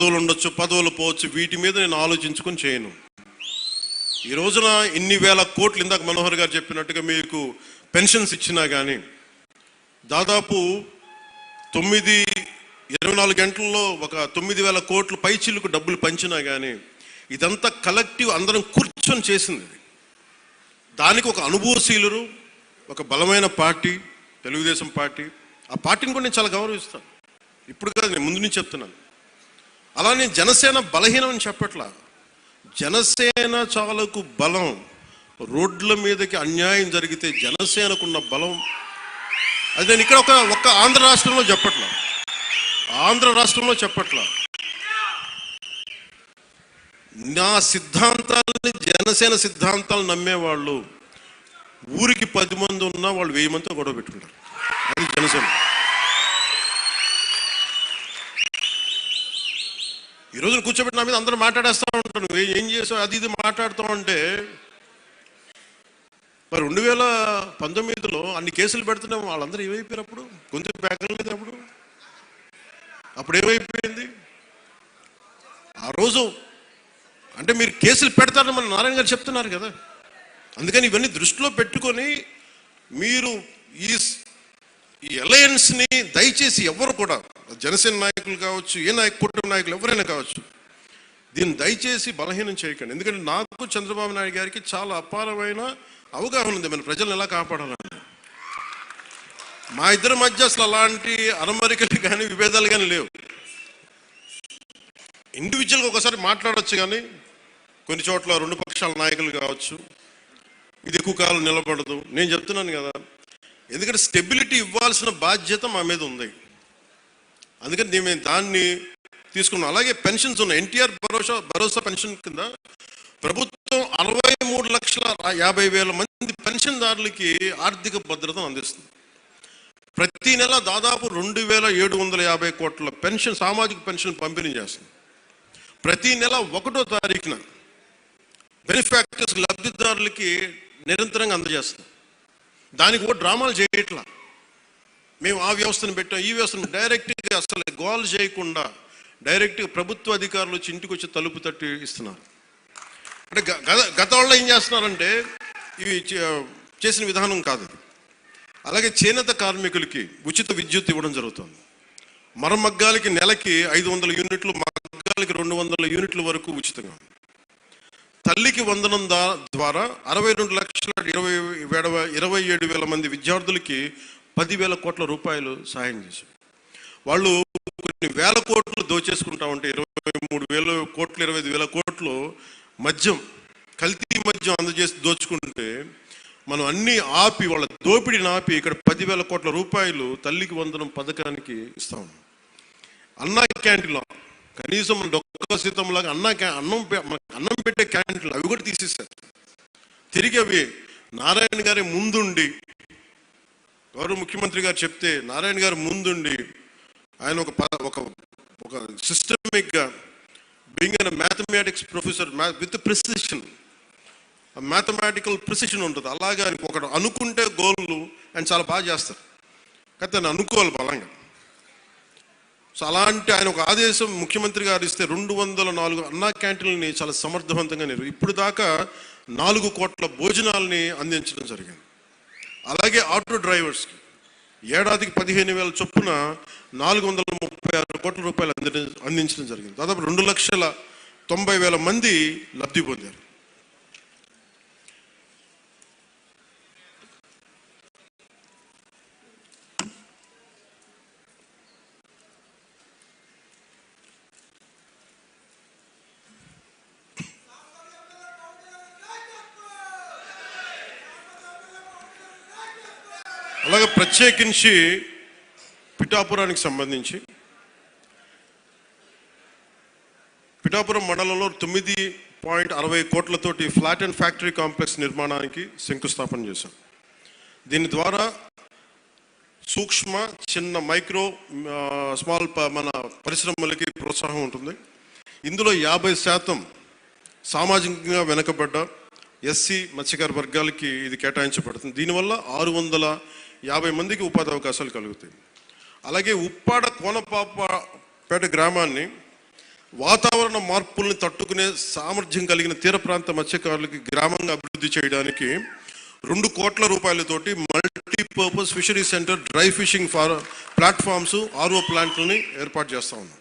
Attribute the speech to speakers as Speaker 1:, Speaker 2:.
Speaker 1: పదవులు ఉండొచ్చు, పదవులు పోవచ్చు, వీటి మీద నేను ఆలోచించుకొని చేయను. ఈ రోజున ఇన్ని వేల కోట్లు, ఇందాక మనోహర్ గారు చెప్పినట్టుగా మీకు పెన్షన్స్ ఇచ్చినా కానీ, దాదాపు 24 గంటల్లో ఒక 9,000 కోట్లు పైచిలకు డబ్బులు పంచినా కానీ, ఇదంతా కలెక్టివ్ అందరం కూర్చొని చేసింది. దానికి ఒక అనుభవశీలురు, ఒక బలమైన పార్టీ తెలుగుదేశం పార్టీ. ఆ పార్టీని కూడా నేను చాలా గౌరవిస్తాను. ఇప్పుడు కాదు, నేను ముందు నుంచి చెప్తున్నాను. అలానే జనసేన బలహీనం అని చెప్పట్లా. జనసేన చాలకు బలం. రోడ్ల మీదకి అన్యాయం జరిగితే జనసేనకున్న బలం అది నేను ఇక్కడ ఒక్క ఆంధ్ర రాష్ట్రంలో చెప్పట్లా, నా సిద్ధాంతాలని, జనసేన సిద్ధాంతాలు నమ్మేవాళ్ళు ఊరికి 10 మంది ఉన్నా వాళ్ళు 1000 మందితో గొడవ పెట్టుకుంటారు. అది జనసేన. ఈరోజు కూర్చోబెట్టి నా మీద అందరూ మాట్లాడేస్తూ ఉంటాను, ఏం చేసావు అది ఇది మాట్లాడుతూ ఉంటే, మరి 2019లో అన్ని కేసులు పెడుతున్నాము, వాళ్ళందరూ ఏమైపోయారు? అప్పుడు గొంతు పేకలేదు. అప్పుడు ఏమైపోయింది? ఆ రోజు అంటే మీరు కేసులు పెడతారని మన నారాయణ గారు చెప్తున్నారు కదా. అందుకని ఇవన్నీ దృష్టిలో పెట్టుకొని మీరు ఈ అలయన్స్ని దయచేసి ఎవరు కూడా, జనసేన నాయకులు కావచ్చు, కూటమి నాయకులు ఎవరైనా కావచ్చు, దీన్ని దయచేసి బలహీనం చేయకండి. ఎందుకంటే నాకు చంద్రబాబు నాయుడు గారికి చాలా అపారమైన అవగాహన ఉంది మన ప్రజలను ఎలా కాపాడాలని. మా ఇద్దరి మధ్య అసలు అలాంటి అరమరికలు కానీ విభేదాలు కానీ లేవు. ఇండివిజువల్గా ఒకసారి మాట్లాడవచ్చు, కానీ కొన్ని చోట్ల 2 పక్షాల నాయకులు కావచ్చు, ఇది ఎక్కువ కాలం నిలబడదు. నేను చెప్తున్నాను కదా, ఎందుకంటే స్టెబిలిటీ ఇవ్వాల్సిన బాధ్యత మా మీద ఉంది. అందుకని మేము దాన్ని తీసుకున్నాం. అలాగే పెన్షన్స్ ఉన్నాయి. ఎన్టీఆర్ భరోసా పెన్షన్ కింద ప్రభుత్వం 63,50,000 మంది పెన్షన్దారులకి ఆర్థిక భద్రతను అందిస్తుంది. ప్రతి నెల దాదాపు 2,750 కోట్ల పెన్షన్, సామాజిక పెన్షన్ పంపిణీ చేస్తుంది. ప్రతి నెల 1వ తారీఖున బెనిఫాక్టర్స్, లబ్ధిదారులకి నిరంతరంగా అందజేస్తుంది. దానికి కూడా డ్రామాలు చేయట్లా. మేము ఆ వ్యవస్థను పెట్టాం, ఈ వ్యవస్థను డైరెక్ట్గా అసలు గోల్ చేయకుండా డైరెక్ట్గా ప్రభుత్వ అధికారులు వచ్చి ఇంటికి వచ్చి తలుపు తట్టి ఇస్తున్నారు. అంటే గత వాళ్ళు ఏం చేస్తున్నారంటే ఇవి చేసిన విధానం కాదు. అలాగే చేనేత కార్మికులకి ఉచిత విద్యుత్ ఇవ్వడం జరుగుతుంది. మరమగ్గాలకి నెలకి 500 యూనిట్లు, మగ్గాలకి 200 యూనిట్ల వరకు ఉచితంగా. తల్లికి వందనం ద్వారా 62,27,000 మంది విద్యార్థులకి 10,000 కోట్ల రూపాయలు సహాయం చేశారు. వాళ్ళు కొన్ని వేల కోట్లు దోచేసుకుంటా ఉంటే 23,000 కోట్లు, 25,000 కోట్లు మద్యం, కల్తీ మద్యం అందజేసి దోచుకుంటే మనం అన్నీ ఆపి, వాళ్ళ దోపిడీని ఆపి ఇక్కడ 10,000 కోట్ల రూపాయలు తల్లికి వందనం పథకానికి ఇస్తా ఉన్నాం. అన్నా క్యాంటీన్లో కనీసం మన డొక్క సీతంలాగా అన్నం పెట్టే క్యాంటీన్లు అవి కూడా తీసేశారు. తిరిగి అవి నారాయణ గారి ముందుండి, గౌరవ ముఖ్యమంత్రి గారు చెప్తే నారాయణ గారు ముందుండి ఆయన ఒక సిస్టమిక్గా being a mathematics professor with precision, mathematical precision ఉంటుంది. అలాగే ఒకడు అనుకుంటే గోళ్ళు ఆయన చాలా బాగా చేస్తారు, కానీ దాన్ని అనుకోవాలి బలంగా. సో అలాంటి ఆయన ఒక ఆదేశం ముఖ్యమంత్రి గారు ఇస్తే 204 అన్నా క్యాంటీన్లని చాలా సమర్థవంతంగా ఇప్పుడు దాకా 4 కోట్ల భోజనాలని అందించడం జరిగింది. అలాగే ఆటో డ్రైవర్స్కి ఏడాదికి 15,000 చొప్పున 436 కోట్ల రూపాయలు అందించడం జరిగింది. దాదాపు 2,90,000 మంది లబ్ధి పొందారు. అలాగే ప్రత్యేకించి పిఠాపురానికి సంబంధించి పిఠాపురం మండలంలో 9.60 కోట్లతోటి ఫ్లాట్ అండ్ ఫ్యాక్టరీ కాంప్లెక్స్ నిర్మాణానికి శంకుస్థాపన చేశాం. దీని ద్వారా సూక్ష్మ, చిన్న, మైక్రో, స్మాల్ మన పరిశ్రమలకి ప్రోత్సాహం ఉంటుంది. ఇందులో 50% సామాజికంగా వెనుకబడ్డ ఎస్సీ, మత్స్యకార వర్గాలకి ఇది కేటాయించబడుతుంది. దీనివల్ల 650 మందికి ఉపాధి అవకాశాలు కలుగుతాయి. అలాగే ఉప్పాడ కోనపాపపేట గ్రామాన్ని వాతావరణ మార్పుల్ని తట్టుకునే సామర్థ్యం కలిగిన తీర ప్రాంత మత్స్యకారులకి గ్రామంగా అభివృద్ధి చేయడానికి 2 కోట్ల రూపాయలతోటి multipurpose fishery centre, dry fishing platforms, RO ప్లాంట్లని ఏర్పాటు చేస్తా ఉన్నాం.